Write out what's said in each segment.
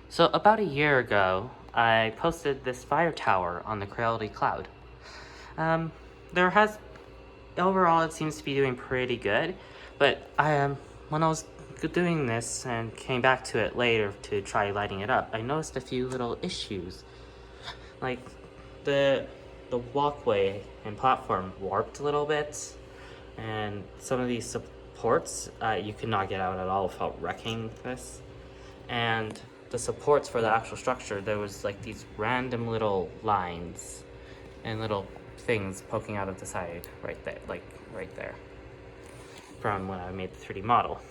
So about a year ago, I posted this fire tower on the Creality Cloud. There has, overall it seems to be doing pretty good, but when I was doing this and came back to it later to try lighting it up, I noticed a few little issues. Like the walkway and platform warped a little bit, and some of these supports you could not get out at all without wrecking this. And the supports for the actual structure, there was like these random little lines and little things poking out of the side right there, like right there, from when I made the 3D model.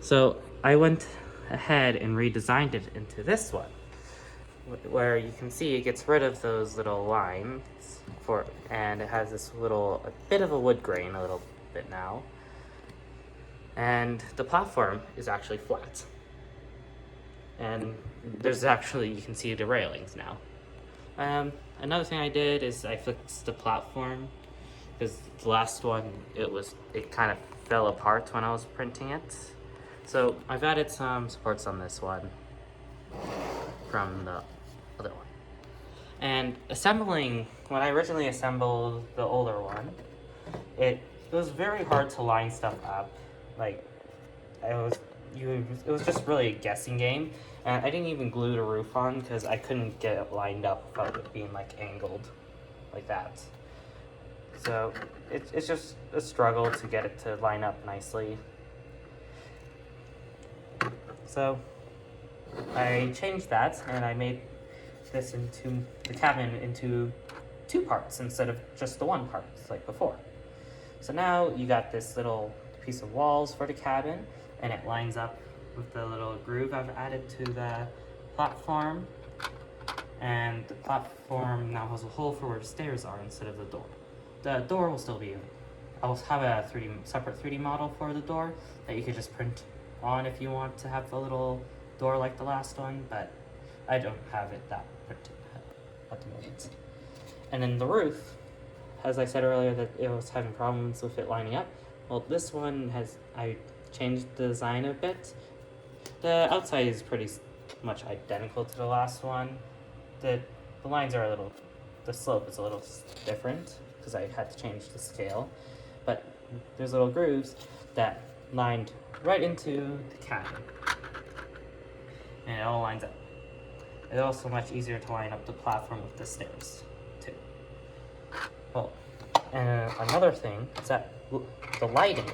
So I went ahead and redesigned it into this one, where you can see it gets rid of those little lines and it has this a bit of a wood grain a little bit now. And the platform is actually flat. And there's actually, you can see the railings now. Another thing I did is I fixed the platform, because the last one, it kind of fell apart when I was printing it. So I've added some supports on this one from the other one. And when I originally assembled the older one, it was very hard to line stuff up. Like, it was just really a guessing game. And I didn't even glue the roof on because I couldn't get it lined up without it being like angled like that. So it's just a struggle to get it to line up nicely. So I changed that and I made the cabin into 2 parts instead of just the 1 part like before. So now you got this little piece of walls for the cabin, and it lines up with the little groove I've added to the platform. And the platform now has a hole for where the stairs are instead of the door. The door will still be, I will have a separate 3D model for the door that you could just print on if you want to have a little door like the last one, but I don't have it that printed at the moment. And then the roof, as I said earlier that it was having problems with it lining up. Well, this one I changed the design a bit. The outside is pretty much identical to the last one. The lines are the slope is a little different because I had to change the scale. But there's little grooves that lined right into the cabin. And it all lines up. It's also much easier to line up the platform with the stairs, too. Well, and another thing is that the lighting,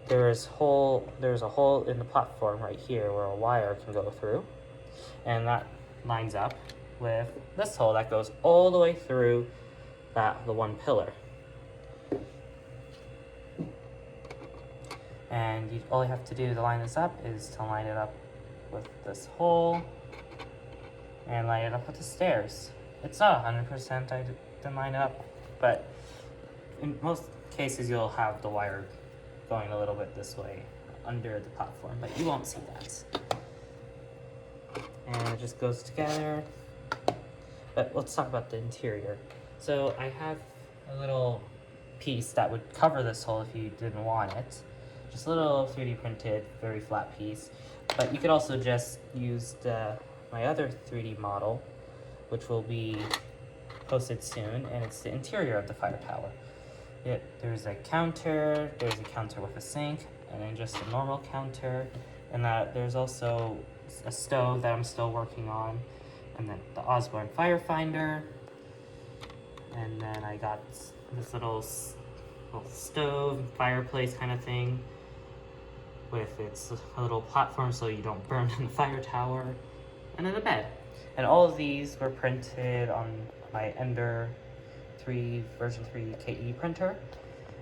there's a hole in the platform right here where a wire can go through, and that lines up with this hole that goes all the way through the 1 pillar. And all you have to do to line this up is to line it up with this hole and line it up with the stairs. It's not 100% I didn't line it up, but in most cases you'll have the wire going a little bit this way under the platform, but you won't see that. And it just goes together. But let's talk about the interior. So I have a little piece that would cover this hole if you didn't want it. Just a little 3D printed, very flat piece. But you could also just use my other 3D model, which will be posted soon, and it's the interior of the fire tower. There's a counter with a sink, and then just a normal counter, and there's also a stove that I'm still working on, and then the Osborne Firefinder, and then I got this little stove, fireplace kind of thing, with its little platform so you don't burn in the fire tower, and then a bed. And all of these were printed on my Ender version 3 KE printer,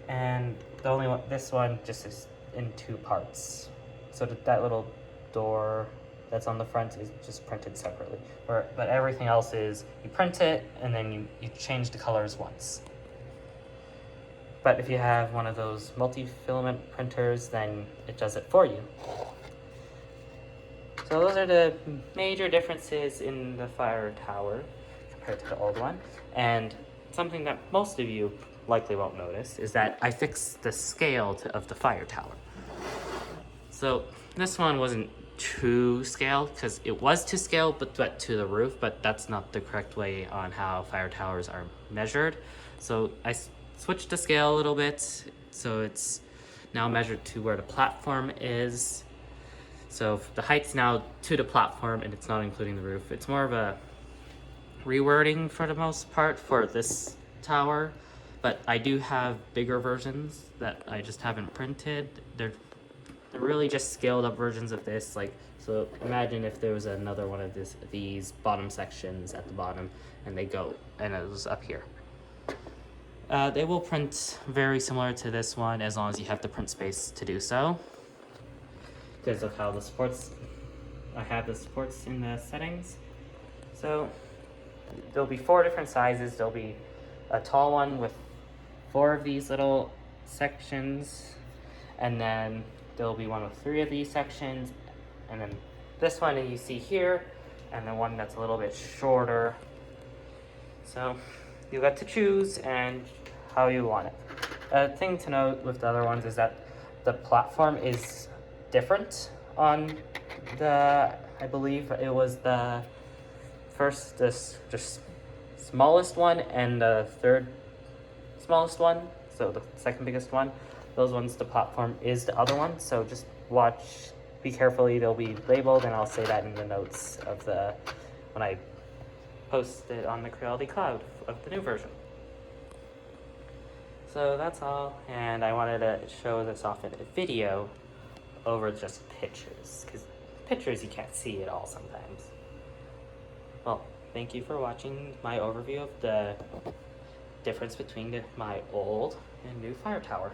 and the only one, this one just is in 2 parts. So that little door that's on the front is just printed separately. But everything else is, you print it and then you change the colors once. But if you have one of those multi-filament printers, then it does it for you. So those are the major differences in the fire tower compared to the old one. And something that most of you likely won't notice is that I fixed the scale of the fire tower. So this one wasn't to scale, because it was to scale but to the roof, but that's not the correct way on how fire towers are measured. So I switched the scale a little bit, so it's now measured to where the platform is. So the height's now to the platform and it's not including the roof. It's more of a rewording for the most part for this tower, but I do have bigger versions that I just haven't printed. They're really just scaled up versions of this. Like, so imagine if there was another one of these bottom sections at the bottom and they go and it was up here. They will print very similar to this one as long as you have the print space to do so, because of how the supports, I have the supports in the settings. So there'll be 4 different sizes. There'll be a tall one with 4 of these little sections, and then there'll be one with 3 of these sections, and then this one that you see here, and then one that's a little bit shorter. So you got to choose and how you want it. A thing to note with the other ones is that the platform is different on the, I believe it was the first, this just smallest one and the third smallest one, so the second biggest one. Those ones, the platform is the other one, so just watch, be carefully, they'll be labeled, and I'll say that in the notes of the, when I post it on the Creality Cloud of the new version. So that's all, and I wanted to show this off in a video over just pictures, because pictures you can't see it all sometimes. Well, thank you for watching my overview of the difference between my old and new fire tower.